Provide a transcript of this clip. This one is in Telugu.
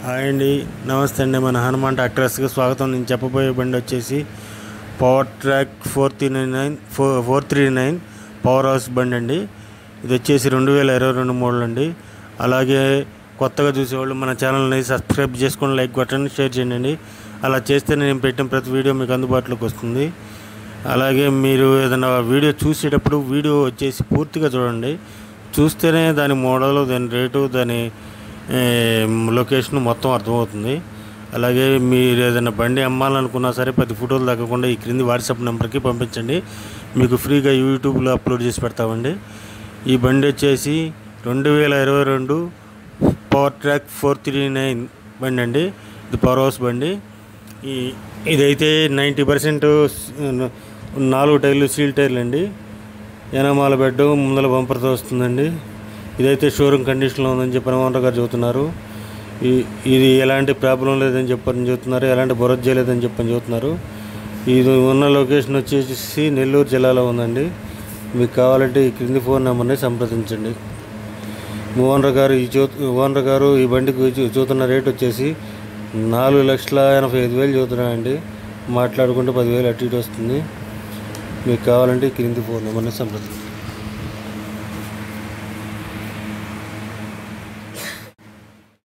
హాయ్ అండి, నమస్తే అండి. మన హనుమాన్ ట్రాక్టర్స్కి స్వాగతం. నేను చెప్పబోయే బండి వచ్చేసి పవర్ ట్రాక్ 439 పవర్ హౌస్ బండి అండి. ఇది వచ్చేసి 2022 మోడల్ అండి. అలాగే కొత్తగా చూసేవాళ్ళు మన ఛానల్ని సబ్స్క్రైబ్ చేసుకొని లైక్ కొట్టండి, షేర్ చేయండి. అలా చేస్తే నేను పెట్టిన ప్రతి వీడియో మీకు అందుబాటులోకి వస్తుంది. అలాగే మీరు ఏదైనా వీడియో చూసేటప్పుడు వీడియో వచ్చేసి పూర్తిగా చూడండి. చూస్తేనే దాని మోడల్, దాని రేటు, దాని లొకేషన్ మొత్తం అర్థమవుతుంది. అలాగే మీరు ఏదైనా బండి అమ్మాలనుకున్నా సరే 10 ఫోటోలు తగ్గకుండా ఈ క్రింది వాట్సాప్ నెంబర్కి పంపించండి. మీకు ఫ్రీగా యూట్యూబ్లో అప్లోడ్ చేసి పెడతామండి. ఈ బండి వచ్చేసి 2022 పవర్ ట్రాక్ 439 బండి అండి. ఇది పవర్ హౌస్ బండి. ఇదైతే 90% 4 టైర్లు సీల్ టైర్లు అండి. ఎనమాల బెడ్, ముందల బంపర్తో వస్తుందండి. ఇదైతే షోరూమ్ కండిషన్లో ఉందని చెప్పి ఓనర్ గారు చెబుతున్నారు. ఇది ఎలాంటి ప్రాబ్లం లేదని చెప్పని చెబుతున్నారు, ఎలాంటి బొరద చేయలేదని చెప్పని చెబుతున్నారు. ఇది ఉన్న లొకేషన్ వచ్చేసి నెల్లూరు జిల్లాలో ఉందండి. మీకు కావాలంటే ఈ క్రింది ఫోన్ నెంబర్ని సంప్రదించండి. ఓనర్ గారు ఈ బండికి చూస్తున్న రేట్ వచ్చేసి 4,85,000 చూస్తున్నారండి. మాట్లాడుకుంటే 10,000 అటు ఇటు వస్తుంది. మీకు కావాలంటే ఈ క్రింది ఫోన్ నెంబర్ని సంప్రదించండి.